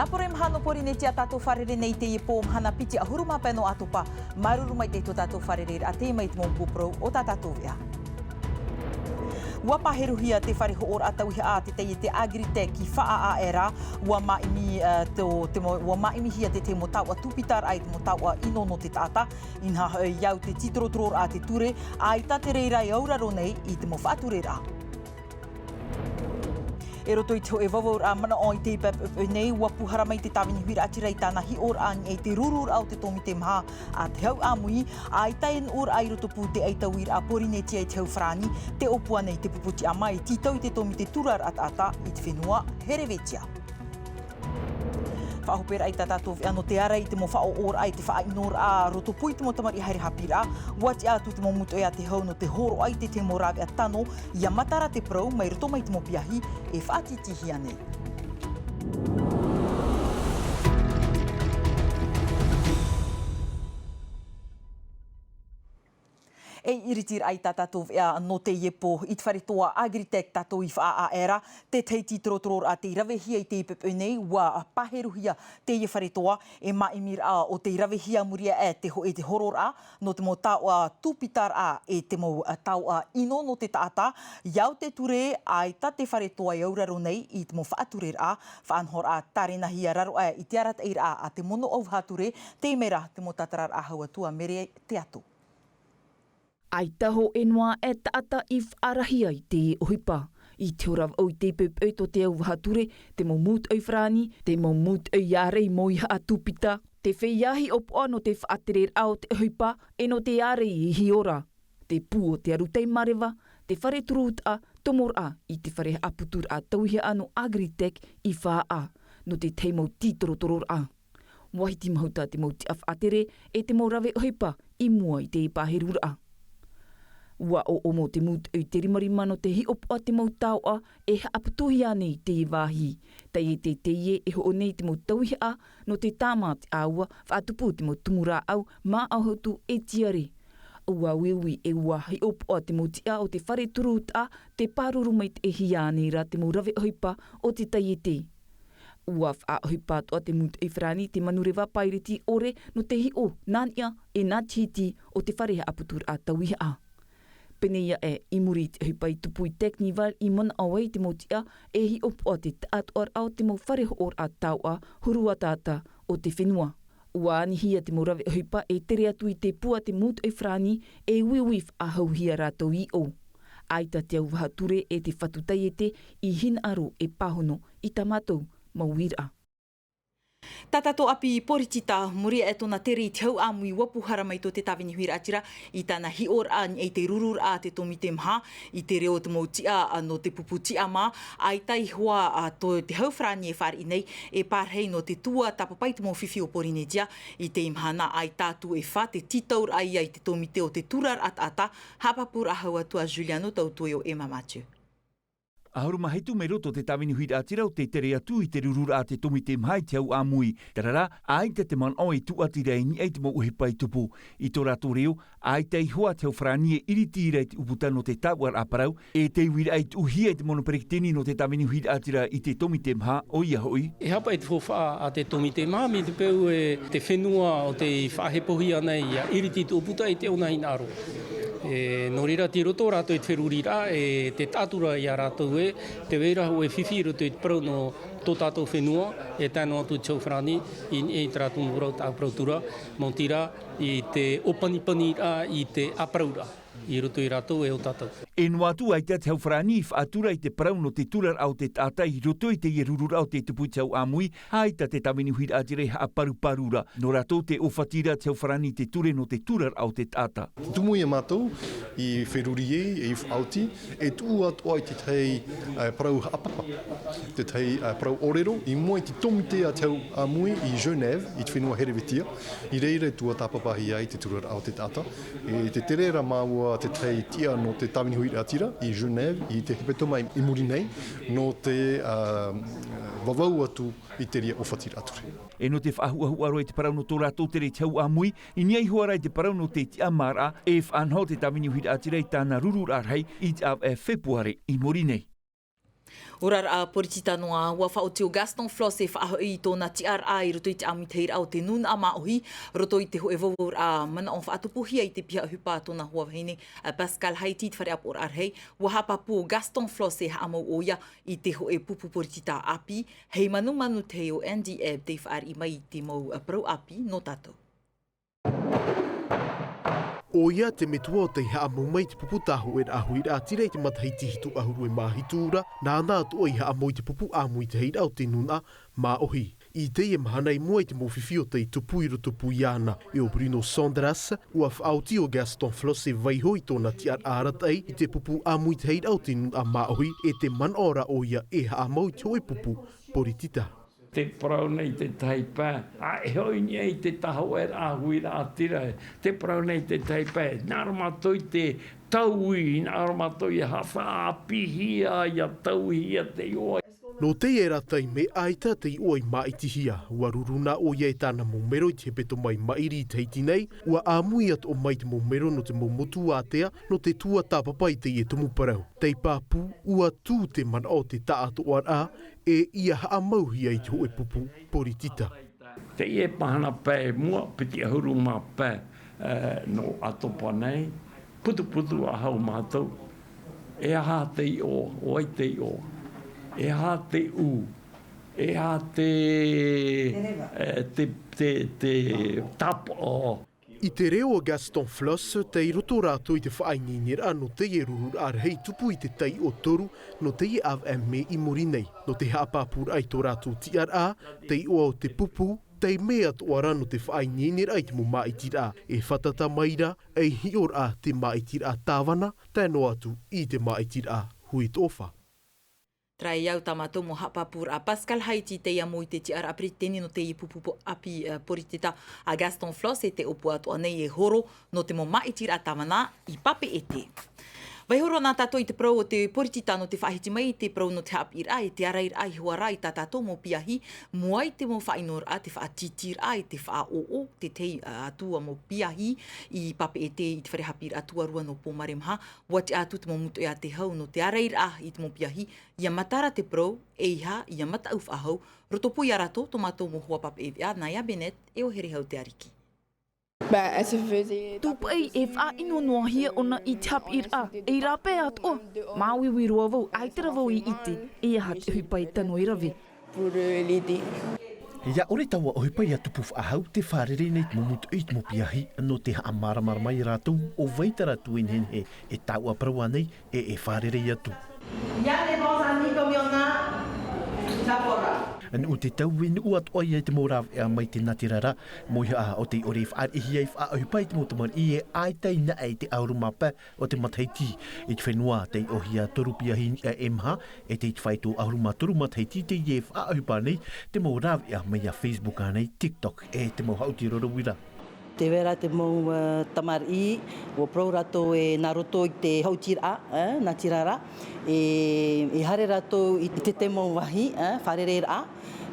Napore mhano pori ne tia tatou wharere nei te ipo mhana piti a huruma peno atupa. Maruru mai te to tatou wharere a te mai te mō GoPro o tā tatou ea. Ua paheruhia te whareho ora atauhi a te teie te Agritech ki wha a era ua maimi hia te mo taua tupitar ai te mo taua ino no te tata inha iau te titorotoro a te ture ai ta te reira i auraro nei i te mo whaaturera. E roto i te hoe wawaur a mana o i te ipapu nei ua puhara mai te tawini huira atirei tāna hi ora ani e te rurur au te tomi te maha a te hau amui a i taien ora ai roto pu te eitawira a pori ne tia i te hau whrani te opua nei te puputi a mai titau i te tomi te turar at-ata i te whenua Herevetia. Whaahopera ai tātou ano te ara i te mo whao ora ai te whaainor a roto pui te mo tamari haere hapira wati atu te mo muto e a te hau no te horo ai te mo rawe a tano ia matara te prau mai roto mai te mo piahi e whaatitihi ane. E iritir ai tātou no te iepo i te wharetoa Agritech tātou i wha a era, te teiti trotoror a te rawehia i te ipepe nei, ua paheruhia te ie wharetoa e maimir a o te rawehia muria e te horor a, no te mo taua tupitar a e te mo taua ino no te taata, iau te ture ai ta te wharetoa i auraro nei i te mo whaaturer a, whaanhor a tarenahi a raro e i te arat eira a te mono au hature, te mera te mo tatarar a haua tua mere te atu. Ai taho e noa e taata i whaarahia i te ohipa. I te orav au i te pepe to te au wahature, te mo mūt au whrani, te mo mūt au iarei mo iha atupita, te wheiahi o poa no te whaaterer au te ohipa e no te iarei i hi ora. Te pū o te arutei marewa, te whare turuta tomor a i te whare aputur a tauhia ano Agritech i wha a, no te teimau titorotoror a. Wahiti mahuta te mau te awhatere e te mau rawe ohipa i mua i te ipaherura a. Ua o omo te mūt au te rimarimano te hi opo a te mau taua e haaputuhi ane i te wāhi. Tai e te teie e ho o nei te mau tauhi a no te tāma te aua whaatupu te mau tumura au mā auhotu e tiare. Ua wiwi e ua hi opo a te mau tia o te whare turuta te pāruru mai te e hi ane ra te mau rawe ohipa o te tai e te. Ua whaaohipa toa te mūt au whrani te manurewa paireti ore no te hi o nānia e nātihiti o te whare haaputur a tauhi a. Peneia e imuri te hipai tupui teknival i mana awai te motia e hi opo a te taatoar au te mo whareho or a taua hurua tata o te whenua. Ua anihia te mo rawe hipa e tere atu i te pua te mūt au whrani e wiwif a hauhia rātou i o. Aita te au wahature e te whatutai e te i hina aro e pahono i tamatou mauira. Tatato api poritita muri e tona tere i te hau amui wapuhara mai to te tawini huira atira i tāna hi ora ani e te rurur a te tomi te maha i te reo te mautia no te puputi ama ai tai hoa to te hau whrani e whari nei e pārhei no te tua tapapai te mo whiwhi o Porinetia i te imhana ai tātu e wha te titaur ai ai te tomi te o te turar at-ata hapapur a haua tua Juliano tautoe o Emma Mathieu. Ahuru mahaitu me roto te tawini huira atira o te tere atu i te rurura a te tomi te mhai te au amui. Tarara, ai te man o i tu ati rei ni ei te mo uhipai tupu. I tō rato reo, ai te ihua te au whrani e iriti rei te uputa no te tauar aparau, e te iwira ai te uhia i te monoperekiteni no te tawini huira atira i te tomi te mha o ia hoi. E hapa e te whowha a te tomi te mha, mi te peu e te whenua o te whahepohi ana i iriti te uputa i te ona hinaro. No rira te roto rātou i te wherurira e te tātura i a rātou e te weira ho e whiwhi roto i te parau no tō tātou whenua e tāno atu te whrani i te rātou murau tā parautura mō tira i te opanipani i te aparaura i roto i rātou e o tātou. E noa atu ai te hau whrani i whaatura i te parau no te turar au te tātai i roto i te rurura au te tupu te au amui haita te tawini huira atire a paruparura. No rātou te ofatira te hau whrani te ture no te turar au te tāta. Tumu i mātou i wherurie e i whauti e tu atu ai te tei parau apapa. Te tei parau orero i mua i te tomite a te hau amui i Genève i te whenua Herevetia. I reire tua tapapahi ai te turar au te tāta. E te terera māua te tei tia no te tawini huira atira i Genève i te hepetoma i muri nei no te wawau atu i te ria ofatira ature. E no te whaahuahua roi te parau no tō rātou tere te hau amui, i niai huarai te parau no te tia mara e whanhau te tawini huira atira i tāna rurur arhei i te au e whepuare i muri nei. Orar a poritita noa ua whaoti o Gaston Floss e whaaho i tōna TRA i roto i te amiteira o te nuna a maohi, roto i te ho e vauur a mana o whaatupuhia i te pia hupa tōna hua wahine Pascal Haiti te whare apor arhei, ua hapapu o Gaston Floss e haamau oia i te ho e pupu poritita api, hei manu te o Andy Ebb te whaar i mai te mau prau api no tātou. Oia te metua o te haamau mai te pupu tahu e ahu i rā tira i te matahiti hitu ahuru e mahitura, nā nā to i haamau te pupu amu i te heira o te nuna mā ohi. I te e mahana i mua i te mowhiwhi o te tupu i rotupu i ana e o Bruno Sondras, ua whaauti o Gaston Floss e vaiho i tōna ti aratai i te pupu amu i te heira o te nuna mā ohi e te manora oia e haamau i te hoi pupu poritita. Te parau nei te taipā, a e hoi ni ei te taho e ahui rā tira. Te parau nei te taipā, nāra matoi te tauhi, nāra matoi e hawha apihia, ia tauhia te oa. No te e ratai me aita te oi maitihia, ua ruruna o ia e tāna momero i te peto mai mairi i teiti nei, ua āmui at o mai te momero no te momotu atea, no te tua tāpapa i te i e tumu parau. Tei pāpu, ua tū te mana o te taato ara, e ia haamauhia i te hoe pupu poritita. Te i e pahana pē mua, piti ahuru mā pē no atopa nei, putu a hau mātou, e aha te i o ai te i o. E ha te u, e ha te tap o. I te reo o Gaston Floss, te i roto rātou i te whaingingira no te e rurur ar hei tupu i te tei o toru no te i av me i muri nei. No te haapapur ai tō rātou TRA, te i o te pupu, te mea toara no te whaingingira i te mo maitira e whatata maira, e hior a te maitira tāwana, tēno atu i te maitira hui tofa. Trai au tamatou mo hapapur a Pascal Haiti te ia mo i te tiara apriteni no te i pupu api poritita a Gaston Floss e te opu atu anei e horo no te mo maitira tamana i pape e te. Vai horo nā tātou i te prau o te poritita no te whahiti mai i te prau no te hapira e te arair ai huara i tā tātou mo piahi mua i te mo whainor a te whaatitir a i te whaoo te tei atua mo piahi i pape e te i te whare hapira atua rua no pōmaremha wa te atu te mo mutu e a te hau no te arair a i te mo piahi ia matara te prau e iha ia mata uf ahau rotopu i arato to mātou mo hua pape e vea Naya Bennett e o here hau te ariki. Tupai e wha ino noa hia ona i te hapira e rape ato. Māwiwi roa vau, aitera vau i ite, e aha te hupai tano i rawe. Ia ore taua o hipai atu puf ahau te wharere nei te momutu i te mopiahi no te haamaramara mai rātou o vaitara tu hen he e taua praua nei e wharere i atu. An o te tau e nu at oi e te morav e mai te natirara mo ia o te ore whaar e hiai wha au pai te motamar i e aitai na e te auru mapa o te mataiti e te whenua te ohia torupia hin e emha e te whaito auru matoru mataiti te i e wha au nei te morav e mai a Facebook anei TikTok e te mo hauti rorowira. Te vera te mau tamar i, o prau rato e nā roto i te hautira, nā tirara, e hare rato i te te mau wahi, wharere a,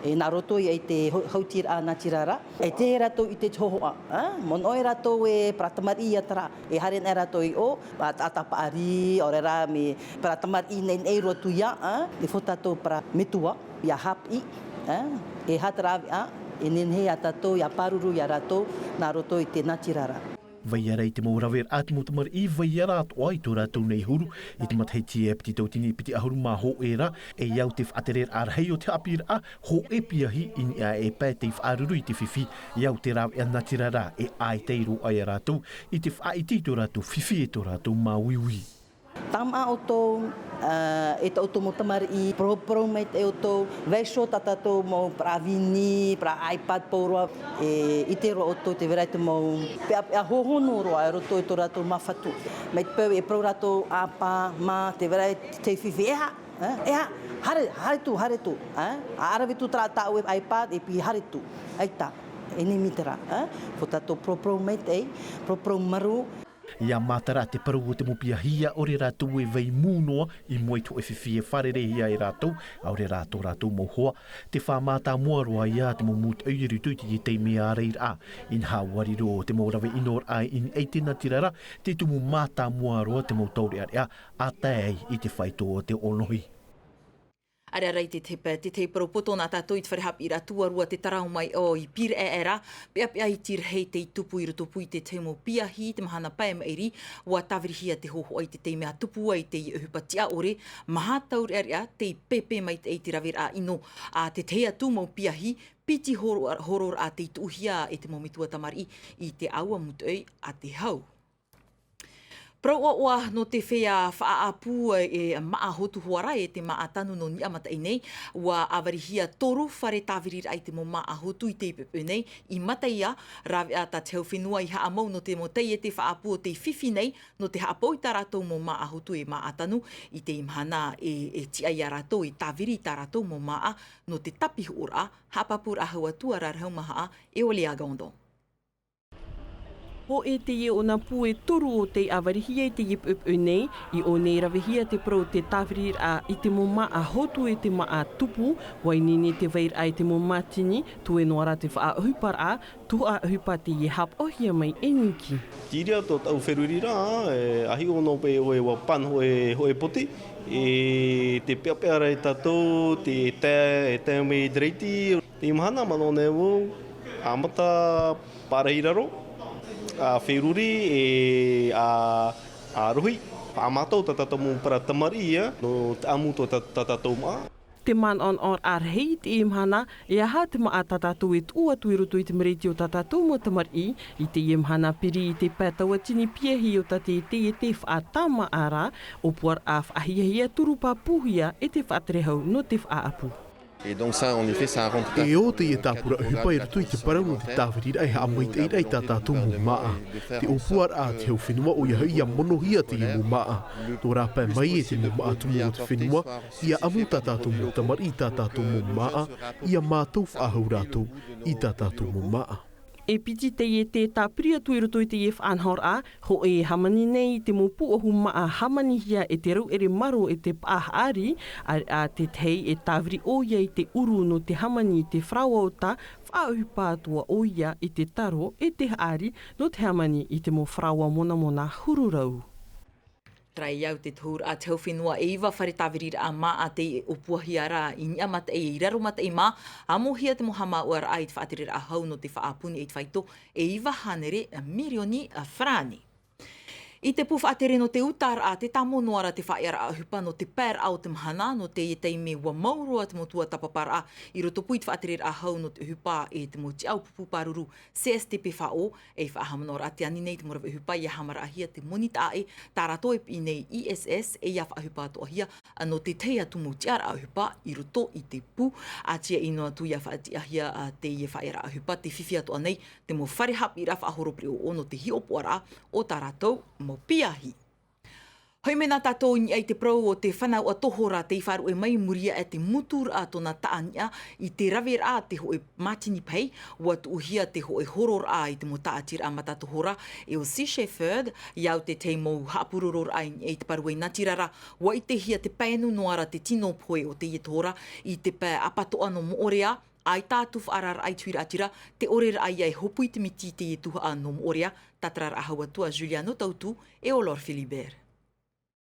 e nā roto i te hautira nā tirara, e te rato i te tohoa, mon oi rato e pratamar i atara, e hare nā rato i o, atapa ari, ore rā me pratamar i nei nei rotu ia, e fotato pra metua, ia hap i, e hataravi a, e nenhe a tatou, ia paruru ia ratou, nā roto i te natirara. Vai ara i te maurawer a te motamar i vai ara atu ai tō rātou nei huru i te matahiti e piti tautini piti ahuru mā ho era e iau te whaterer arhei o te apira a ho e piahi in a e pē te whaaruru i te whiwhi iau te rau e natirara e ai teiro ai a rātou i te whaiti tō rātou whiwhi e tō rātou mā wiwi. Tama o tō, e tō tō motamari i pro mei te o tō, veisho tatatou mō pra vini, pra iPad pōroa, i te roa o tō te verai te mō, a hohono roa e roto i tō rātou mawhatu. Mei te pēu e pro rātou āpā, mā, te verai te whiwhi, eha, hare tu, a arawe tu tra tāu e iPad, e pi hare tu, eita, e ne mitera, ko tātou pro mei te, pro maru. Ia mātara te paru o te mopiahia o re rātou e vei mūnoa i moe to e whiwhi e wharerehia e rātou, au re rātou mohoa. Te whamātā moaroa ia te momut eiri tuiti i te mea reir a. In hawariro te morawe inor ai in eitena tirara, te tumu mātā moaroa te motauri area a taei i te whaito o te onohi. Ara rai te te propoto nā tātou I te wharehapi I rā tuarua te tarau mai o I pire era, pia I tir hei te tupu I roto pui te temo piahi, te mahana pai mairi, wa tawirihia te hoho ai te mea tupu ai te uhupa tia ore, maha taur area te pepe mai te te rawir a ino, a te tea tu mau piahi, piti horor a te tuuhia e te momitua tamari I te aua mutui a te hau. Proa no te whea whaapu e maa hotu huara e te maa tanu no ni amata I nei, wa awarihia toru whare tāwirir ai te mo maa hotu I te pepe nei, I mata ia, rawe a ta teo whenua I haa mau no te mo tei e te whaapu o te whiwhi nei, no te haapau I tā rātou mo maa hotu e maa tanu, I te imhana e tia I a rātou I tāwiri I tā rātou mo maa, no te tapi ora, hapapur ahua tua rarhau maha e ole a gondo. Ho e te ie o nā pū e toru o te awarihia I te ipu nei, I o nei rawihia te pro te tāwhirir a I te mo maa hotu e te maa tupu, wai nini te weir ai te mo matini, tu e noara te wha ahupar a, tu a ahupa te ie hap ohia mai eniki. Tiria tō tau wherurira, ahi o no pe o e wapan ho e poti, e te peapea rei tātou, te mei dreiti, te imahana mano newo, amata pareiraro, a wheruri e a rohi, whaamatou tatatou mo para tamaria, no te amu tō tatatou maa. Te man on ar hei te imhana, e aha te maa tatatou e tua tui roto I te mereti o tatatou mo tamari, I te imhana piri I te pētaua tini piehi o tate e te whaatama ara, o puar a whahiahia turupa puhia e te whaatrehau no te whaapu. Et donc ça, en effet, ça rentre tout à fait. E o te e tāpura uhupa I rato I te parau no te tāwhirira e haamai te ei tātātou mo maa. Te opuar a te hau whenua o ia hei a monohia te I mo maa. Tō rāpai mai e te mo maa tumu o te whenua, ia amu tātātou mo tamari I tātātou mo maa, ia mātou whaahau rātou I tātātou mo maa. E piti te e te tāpria tui roto I te e whaanhor a, ho e hamani nei te mo puahu maa hamani hia e te rau ere maro e te pāhaari, a te tei e tāwiri o ia I te uru no te hamani I te whraua o ta, whaahu pātua o ia I te taro e te haari no te hamani I te mo whraua mona mona hururau. Trai au te tūr a te whenua e iwa whare tāwirira a maa a te opuahi ara I ni amata e I raro mata e maa, a mohia te mohama o ara ai te whaatirira a hau no te whaapuni e te whaito e iwa hanere a mirioni a whrani. I te puwha atere no te utar a te tamo noara te whaeara a hupa no te pēr au te mahana no te teime ua maurua te motua tapapara I roto pui te whaatere a hau no te hupa e te moti au pupu paruru CSTP whao e whaahamanora a te ani nei te morawa hupa I hamara ahia te monita e tā rato e pi nei ISS e ia whaahupa ato ahia no te teia tu moti ara a hupa I roto I te pu a tia inoa tu ia whaati ahia te ia whaeara a hupa te whiwhi ato anei te mo wharehapi ra whaahoropri o no te hiopoara o tā rato mo piahi. Hoi mena tātou ni ai te prau o te whanau a tohora te wharu e mai muria e te mutur a tōna taania I te rawer a te hoe matini pei ua tuuhia te hoe horor a I te mo taatira a mata tohora e o Sea Shepherd iau te teimo haapuroror ai e te paru e natirara ua I te hia te pēnu noara te tino poe o te tohora I te pē apatoa no moorea ai tātu whaarar ai tuira atira, te orera ai ai hopui te miti te tuha no moorea, tatrar ahaua tua Juliano Tautu e o Lord Philibert.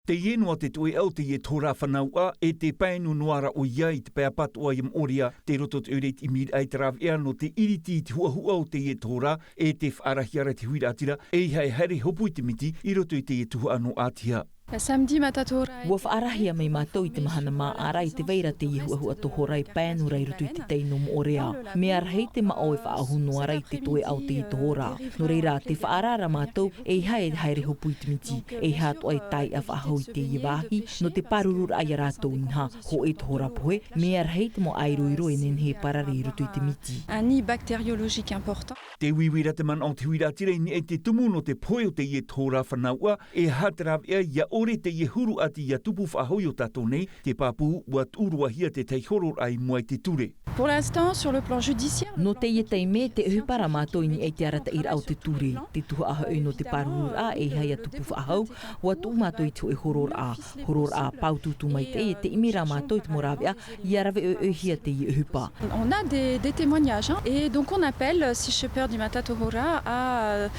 Te ienua te tue au te tōra whanaua e te pēnu noara o iai te pēapatua I moorea te roto te ureit I mir ai te rawea no te iriti te huahua o te tōra e te whaarahiara te huira atira e hei here hopui te miti I roto I te tuha no atia. Samedi matatora. Ua whaarahia mai mātou I te mahana mā ara I te weira te ihuahua tohora I pēnu rai rutu I te teino moorea. Me arhei te mao e whaahuno ara I te toe au te tohora. No reira te whaarara mātou e hae haere hopu I te miti. E hātua I tai a whaahau I te iwahi no te parurura ai rātou inha ho e tohora poe. Me arhei te mo airoiro e nenhe parare rutu I te miti. Un nid bactériologique important. Te wiwira te man o te huira tira ni e te tumu no te poe o te tōra whanaua e hataraw ia ore te huru ati ia tupu whahoi o tato nei, te papu ua urua hia te teihoror ai mua te ture. Pour l'instant, sur le plan judiciaire... No te teime te uhupara mātou ni e te arata ir au te ture. Te tuha aha no te parurur a e haia tupu whahau, ua tu mātou I te horor a. Horor a paututu mai te imira mātou I te morawea, I arawe hia te uhupa. On a des témoignages, hein, et donc on appelle Sea Shepherd du Matatohora à...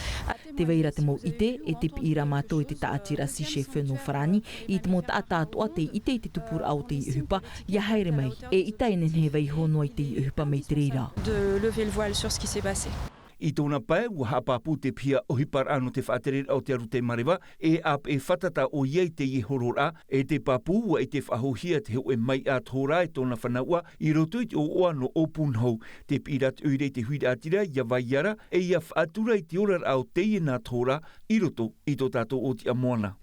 te veira te mo ite e te pira mātou e te taatira sishe whenua wharani i te mo taata atoa te ite i te tupura au te i uhupa ia haere mai e itainen he vei honua i te i uhupa mei te reira. De lever le voile sur ce qui s'est passé. I tōna pai, ua hapapu te pia ohipar ano te whaaterera au te aru te marewa, e ap e whatata o iei te i horora, e te papu ua i te whahohia te heu e mai a tōra e tōna whanaua, i roto i te oa no opun hou, te pirat uire te huida atira, ia vaiara, e ia whaatura i te orar au te i nā tōra, i roto i tō tātou o te amoana.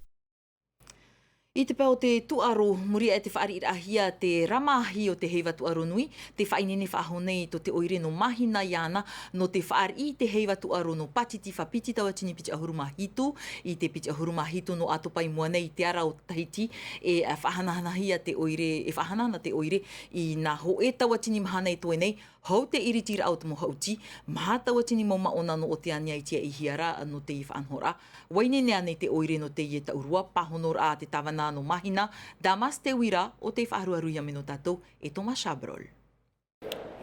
I te pēo te tuaro, muri e te whaarihia te ramahi o te heiva tuaro nui, te whainene whahonei to te oire no mahina iana, no te whaari te heiva tuaro no patiti whapiti tawa tini piti ahuruma hitu, i te piti ahuruma hitu no atopai mua nei te ara o Tahiti, e whahanahana te oire, e whahanahana te oire, i nā ho e tawa tini mahanei toi nei, hau te iritira au te mohauti, maha tawa tini mo maona no o te ania i tia i hiara no te i whaanhora, wainene anei te oire no te i e taurua, pahonora a te tawana no mahina, damas te wira o te whaaruaruia meno tātou e Thomas Chabrol.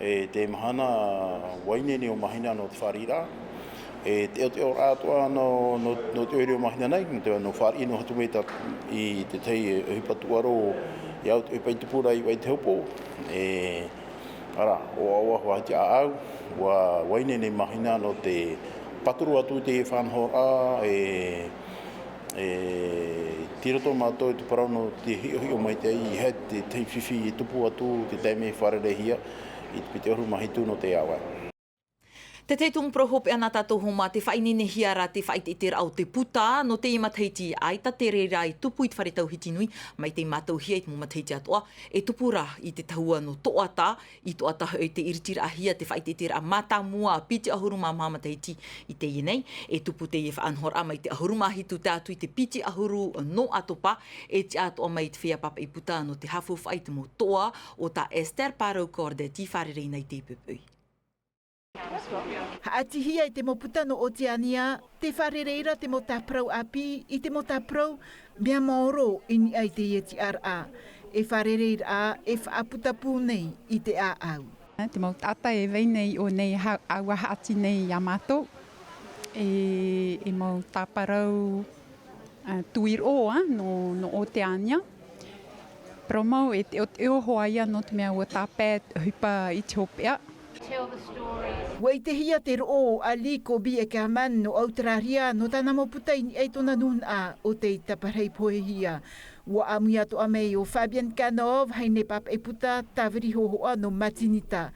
E te mahana wainene o mahina no te wharira, e te o te ora atua no te oire o mahina nei, no whari no hatu meita i te tei e hipatuaro i au te paitupura i wai te hopo, ara, o aua hua te aau, wa wainene mahina no te paturu atu te whanhora, tiroto mātou te parauno te hi o mai te i he te whiwhi i tupu atu te teime wharerehia i te pite oru mahitu no te awa. Te teitung prohope ana tātou homa te whainene hiara te whaititera au te puta no te imatahiti aita te reira i tupu i te wharetau hiti nui mai te mātou hia i te mumatahiti atoa e tupura i te tahua no toata i toata hoi te iritira ahia te whaititera mata mua piti ahuruma mamatahiti i te ienei e tupu te i whaanhora mai te ahuruma hitu te atu i te piti ahuru no atopa e te atoa mai te whia papa i puta no te hafu whai te mo toa o ta Esther Parou Korde ti wharerei nei te pupui. Haatihia i te moputa no Oceania, te wharereira te mo tāprau api, i te mo tāprau mea maoro ini ai te ETRA. E wharereira e whaaputapu nei i te āau. Te mo tata e vei nei o nei aua haati nei Yamato. E mo tāparau tuir oa no Oceania. Promo e te ohoaia no te mea o tāpēt hupa i te hopea. Wai te hia te roo a liko bi e ka man no Australia no tana mo putai ni ai tona nun a o te taparei poe hia. Wa amuia to amei o Fabian Kanov hai ne pap e puta tawiri hohoa no Matinita.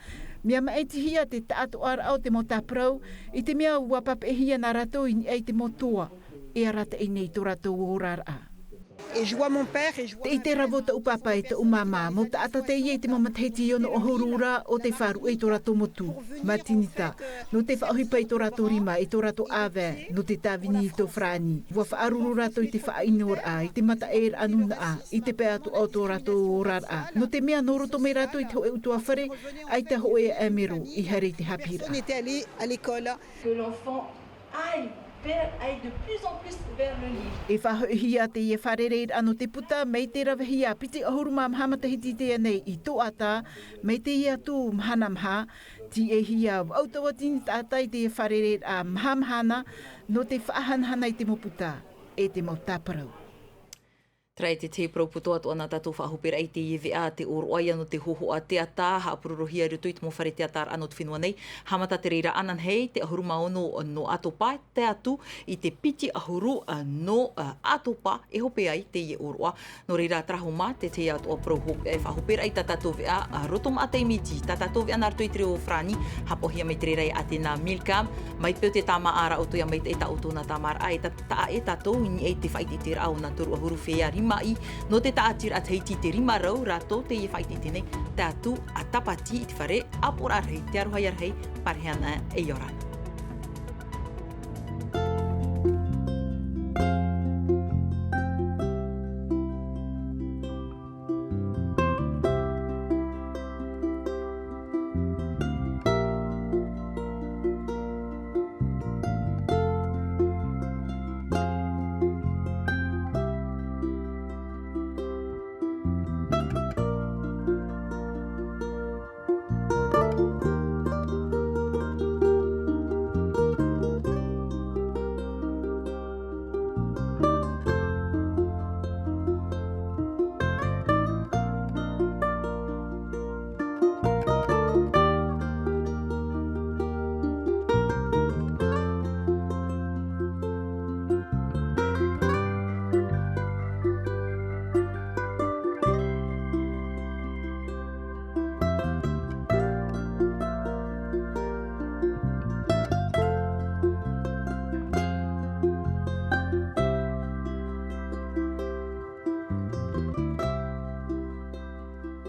Mea ma e te hia te taato ara au te mo taprau i te mea ua pap e hia na rato i ni ai te mo toa e arata i nei to rato o rara. Te i te ravo ta upapa e ta umama, mo ta ata te iei te mamatahiti o no ohorura o te wharu e to rato motu, Matinita. No te whaohipa i to rato rima, i to rato awe, no te tawini i to frani. Wa whaaruru rato i te whainor a, i te mata eir anuna a, i te pea to o to rato orar a. No te mea noroto me rato i te hoe utua whare, ai te hoe e amero i hare te hapira. Que l'enfant aille de plus en plus vers le livre. E whahia te e wharereir ano te puta, mei te rawahia piti ahuruma mhamatahiti te nei i tō ata, mei te ia tū mhanamha, ti e hia autawa tini tātai te e wharereir a mhamhana, no te whahanhana i te moputa, e te mau tāparau. Trai te te proputo atu ana tātou whahopera i te iwe a te oroaia no te hoho a te ata, haapururohia rutu i te mo whare te atar anot whenua nei. Hamata te reira anan hei, te ahuruma ono no atopa, te atu i te piti ahuru no atopa e hope ai te ie oroa. No reira trahoma te te atu a prohope e whahopera i tātou wea rotom a te imiti, tātou wea nartu i te reo frani, hapohia mai te reira i ate nā milkam, mai peo te tāma ara o toia mai te eta auto na tāmara ai, ta e tātou ini e te whaiti te rao na turu ahuru whea mai no te taatira a teiti te rima rau rato te i whaiti tene te atu a tapati i te whare apora rei te arohai arhei pareana e yorana. Thank you.